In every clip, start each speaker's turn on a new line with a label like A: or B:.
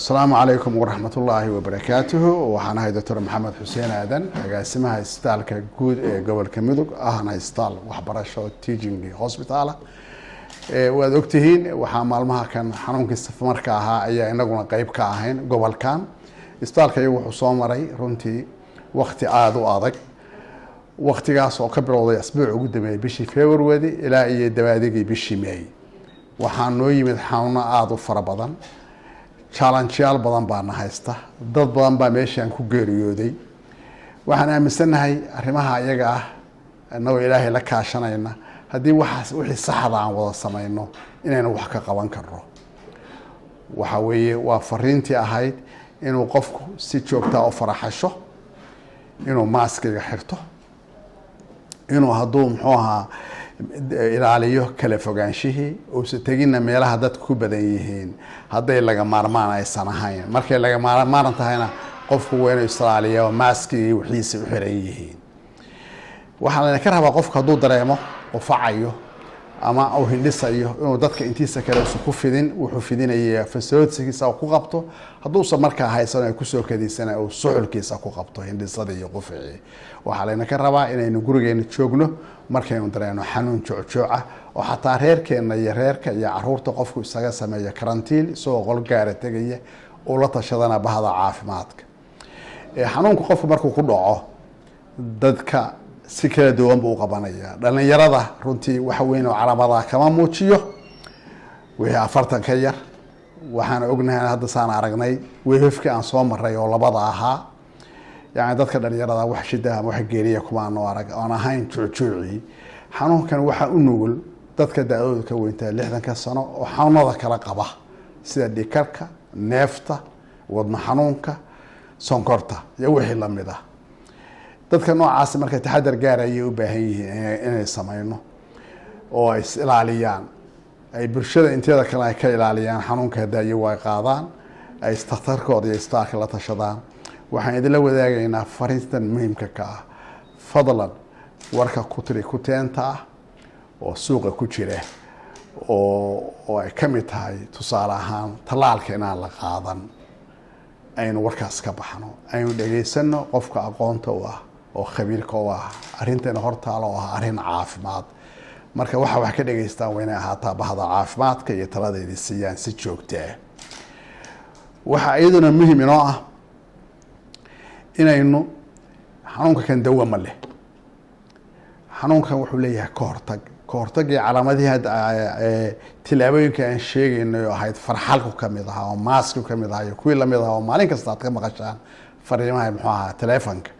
A: السلام عليكم ورحمة الله وبركاته. وحنا هاي دكتور محمد حسين آدن اسمها إستال كجود قبل كمدوك أنا إستال وحبرشة تيجينج هوسبيتالا ودكتورين وحمال ما كان حنون كاستثمار كها أي نقولنا قريب كاهين قبل كان إستال كيو حصام رأي رنتي وقت عاد وعادك وقت جاس وكبر وضي أسبوع قدامي بشي فبراير إلى أي دوادقي بشي ماي وحنوي من حنا عاد وفربضان challengeyaal badan baana haysta dad badan baa meeshan ku geeriyooday waxaan aaminsanahay arrimaha iyaga ah annagu ilaahay la kaashanayna hadii wixii saxda aan wada sameeyno inaynu wax ka qaban karno waxa weeye waa fariintii ahayd inuu qofku si joogto ah u faraxasho inuu maaskiga xirto inuu hadduu muxuu ahaa ilaaliyo kala fogaanshihii oo si tagina meelaha dadku ku badan yihiin haday laga maarmaan aysan ahayn markay laga maarmaan tahayna qofku waa inuu ilaaliyo maaskii wixiisa u xiran yihiin waxaan ka rabaa qofka hadduu dareemo qufacayo ama uu hindhisayo inuu dadka intiisa kale ku fidin wuxuu fidinaya fasoodsigiisa ku qabto hadduu markaa haysan ay ku soo kadiisana uu suxulkiisa ku qabto hindhisada iyo qufacii waxaan ka rabaa inaynu gurigeena joogno markaynu dareeno xanuun joojooca oo xataa reerkeena iyo reerka iyo caruurta qofku isaga sameeyo karantiin soo qol gaar tagaya oo la tashadana bahda caafimaadka xanuunku qofku markuu ku dhaco dadka si kala duwan buu qabanaya dhalinyarada runtii waxa weyn oo calaamadaha kama muujiyo wixii 40 ka yar waxaan ognahay hadda saan aragnay weefkii aan soo maray oo labada ahaa يعني dadka dhalinyarada wax shida ama wax geeriya kuma aan arag aan ahayn juujuuci xanuunkan waxa u nugul dadka daadooda ka weynta 60 sano oo xanuunada kala qaba sida dhikarka neefta wadna xanuunka sonkorta iyo wixii la mid ah dadka noocaas markay taxadar gaarayay u baahan yihiin inay sameeyno oo ay ilaaliyaan ay bulshada inteeda kale ay ka ilaaliyaan xanuunka hadii way qaadaan ay istakhtarkooda iyo istaarka la tashadaan waxaan idin la wadaagaynaa fariintan muhiimka ka ah fadlan warka ku tiri ku teenta oo suuqa ku jira oo ay kamid tahay tusaale ahaan talaalka inaan la qaadan aynu warkaas ka baxno aynu dhageysano qofka aqoonta u ah oo khabiirka u ah arrintan hortaalo oo arrin caafimaad marka wax ka dhageystaan wayna ahaataa bahda caafimaadka iyo taladeedii siiyaan si joogto ah waxa iyaduna muhiim inoo ah inaynu xanuunka kan dawo ma leh xanuunkan wuxuu leeyahay kahortag iyo calaamadihi tilaabooyinka aan sheegaynay oo ahayd farxalku ka mid ah oo maasku ka mid ah iyo kuwii la mid ah oo maalin kasta aad ka maqashaan fariimaha muxuu ahaa telefoonka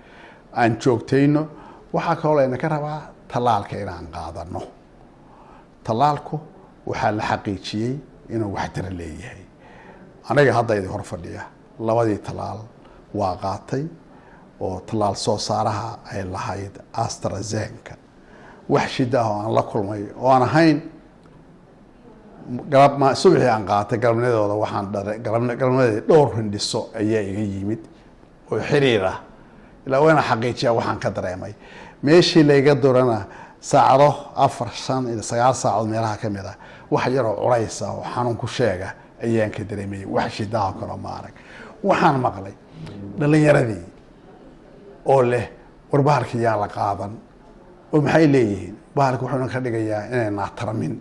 A: aan joogtayno waxa kaloo ayna ka rabaa talaalka inaan qaadano talaalku waxaa la xaqiijiyay inuu waxtar leeyahay aniga hadda idin hor fadhiya labadii talaal waa qaatay oo talaal soo saaraha ay lahayd AstraZeneca wax shida oo aan la kulmay oo aan ahayn galab ma subaxii aan qaatay galabnadooda waxaan dharay galabnadii dhowr hindhiso ayaa iga yimid oo xiriira ilaa waana xaqiijiya waxaan ka dareemay meeshii la iga doorana saacado 4 ila 9 saacadood meelaha ka mid ah wax yar oo culays ah oo xanuun ku sheega ayaan ka dareemay wax shida oo kale ma arag waxaan maqlay dhalinyaradii oo leh warbaarka yaa la qaadan oo maxay leeyihiin baarka wuxuu ka dhigayaa inay naatarmin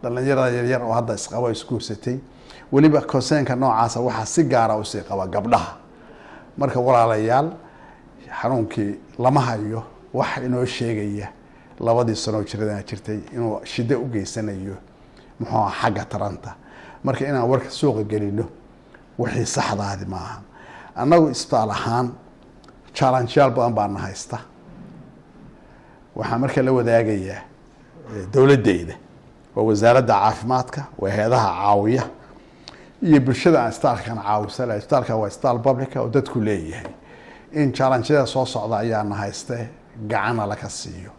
A: dhalinyarada yar oo hadda isqabo iskuursatay waliba kooseenka noocaas waxa si gaar ah u sii qaba gabdhaha marka walaalayaal xanuunkii lama hayo wax inoo sheegaya labadii sano jirada jirtay inuu shida u geysanayo muxuu xagga taranta marka inaan warka suuqa gelino wixii saxdaadi maaha annagu isbitaal ahaan challengeyaal badan baan haysta waxaan marka la wadaagayaa dawladdeeda oo wasaaradda caafimaadka waa hay'adaha caawiya iyo bulshada aan isbitaalkan caawisay isbitaalka waa isbitaal public oo dadku leeyahay in challenge-yada soo socda ayaan haystay gacan la ka siiyo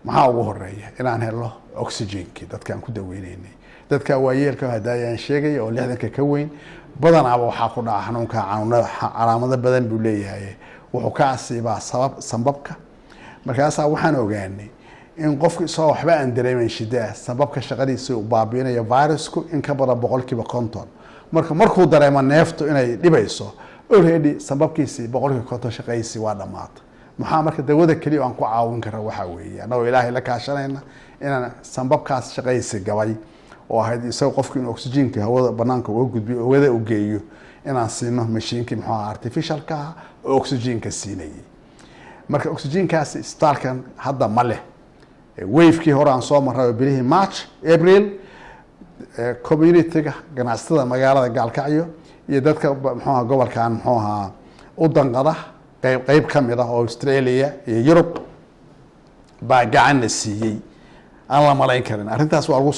A: maxaa ugu horeeya inaan helo oxygen-ki dadkaan ku daweynaynay dadka waayeelka hadayaan sheegay oo 60 ka weyn badanaa waxa ku dhaca xanuunka calaamado badan buu leeyahay wuxuu ka asiibaa sababka markaas waxaan ogaanay in qofku soo waxba aan dareemin shida sababka shaqadiisa u baabiinayo virusku in ka badan 50% markuu dareemo neeftu inay dhibayso already sababkiisii boqolkiiba 50 shaqaysi waa dhamaatay. maxaa marka dawada kaliya aan ku caawin kara waxa weeye anagoo ilaahay la kaashanayna inaan sababkaas shaqaysi gabay oo ahayd isagoo qofku in oxygen-ka hawada banaanka uga gudbiyo oo wada u geeyo inaan siino mashiinka artificial-ka oo oxygen-ka siinayay. marka oxygen-kaas isbitaalkan hadda ma leh. wave-kii hore aan soo maray bilihii March April community-ga ganacsatada magaalada Gaalkacyo iyo dadka gobolkan u danqada qayb kamid ah oo Australia iyo Europe baa gacan la siiyay aan la malayn karin. arrintaas waa lagu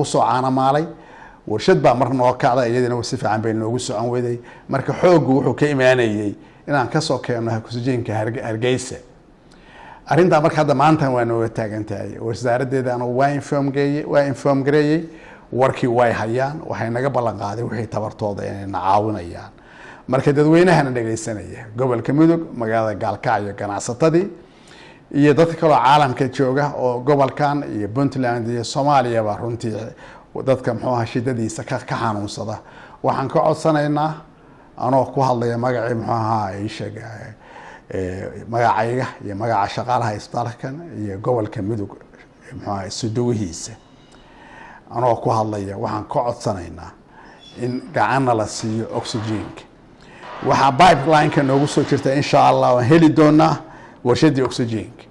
A: soo caanamaalay. warshad baa mar noo kacday iyadana si fiican bay noogu socon weeday. marka xooggu wuxuu ka imaanayay inaan ka soo keenno oxygen-ka Hargeysa. arrinta marka hadda maanta waa nooga taagan tahay. wasaaraddeeda anu waa inform gareeyay warkii way hayaan waxay naga ballan qaaday wixii tabartooda inay caawinayaan. marka dadweynahana dhageysanaya gobolka Mudug magaalada Gaalkacyo ganacsatadii iyo dadka kale caalamka jooga oo gobolkan iyo Puntland iyo Soomaaliya ba runtii dadka shidadiisa ka xanuunsada waxaan ka codsanaynaa anoo ku hadlaya magacii ay sheegay magacayga iyo magaca shaqaalaha isbitaalkan iyo gobolka Mudug sudugiisa anoo ku hadlaya waxaan ka codsanaynaa in gacan la siiyo oxygen-ka. waxa pipeline-ka noogu soo jirta insha Allah waan heli doonaa warshadii oxygen-ka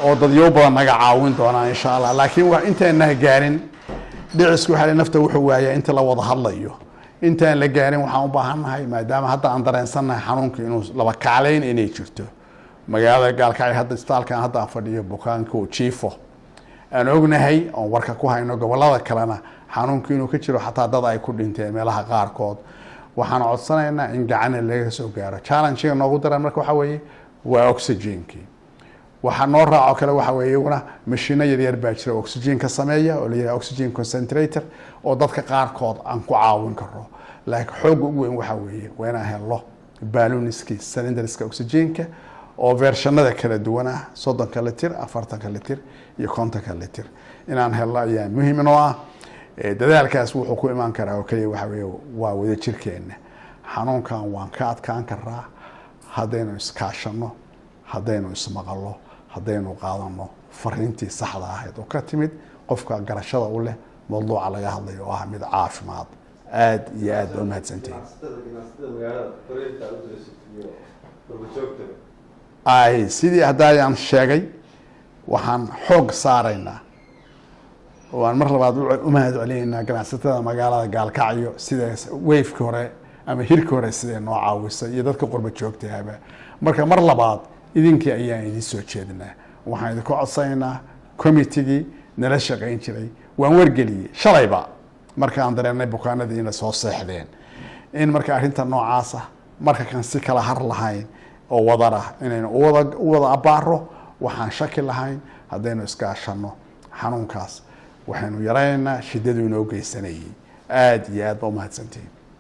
A: oo dadyo badan naga caawin doonaa insha Allah. laakiin wax intaana gaarin dhicisku waxa nafta wuxuu waaya inta la wada hadlayo intaan la gaarin waxaan u baahanahay maadaama hadda aan dareensanahay xanuunka inuu laba kacleyn inay jirto magaalada Gaalkacyo hadda isbitaalkan hadda aan fadhiyo bukaanka oo jiifo aan ognahay oo warka ku hayno gobolada kalena xanuunka inuu ka jiro xataa dad ay ku dhinteen meelaha qaarkood. waxaan codsanaynaa in gacan laga soo gaaro. challenge-ga noogu daran marka waxa weeye waa oxygen-ki. waxa noo raaco kale waxa weeye mashiino yar baa jira oxygen-ka sameeya oo la yiraahdo oxygen concentrator oo dadka qaarkood aan ku caawin karo. laakiin xoog ugu weyn waxa weeye waa inaan helo balloonski cylinderska oxygen-ka oo versionada kala duwan ah 30 litir 40 litir iyo 50 litir inaan helo ayaa muhiim noo ah. dadaalkaas wuxuu ku imaan karaa oo kaliya waxa weeye waa wada jirkeena. xanuunkan waan ka adkaan karaa haddaynu iskaashano haddaynu ismaqallo haddaynu qaadano fariintii saxda ahayd oo ka timid qofka garashada u leh mawduuca laga hadlayo oo ah mid caafimaad. aad iyo aad u mahadsantihiin. sidii haddaan sheegay waxaan xoog saaraynaa waan mar labaad u mahad celinaynaa ganacsatada magaalada Gaalkacyo sida wave-ki hore ama hirki hore sida noo caawisay iyo dadka qurba joogtayaba. marka mar labaad idinkii ayaan idin soo jeedinaa. waxaan idin ku codsanaynaa committee-gii nala shaqayn jiray waan wargeliyay shalayba markaan dareennay bukaanadii inay soo seexdeen in marka arrinta noocaas ah marka kan si kala har lahayn oo wadara inaynu u wada abaaro waxaan shaki lahayn haddaynu iskaashano xanuunkaas waxaynu yaraynaynaa shidadu inoo geysanayay. aad iyo aad u mahadsantihiin.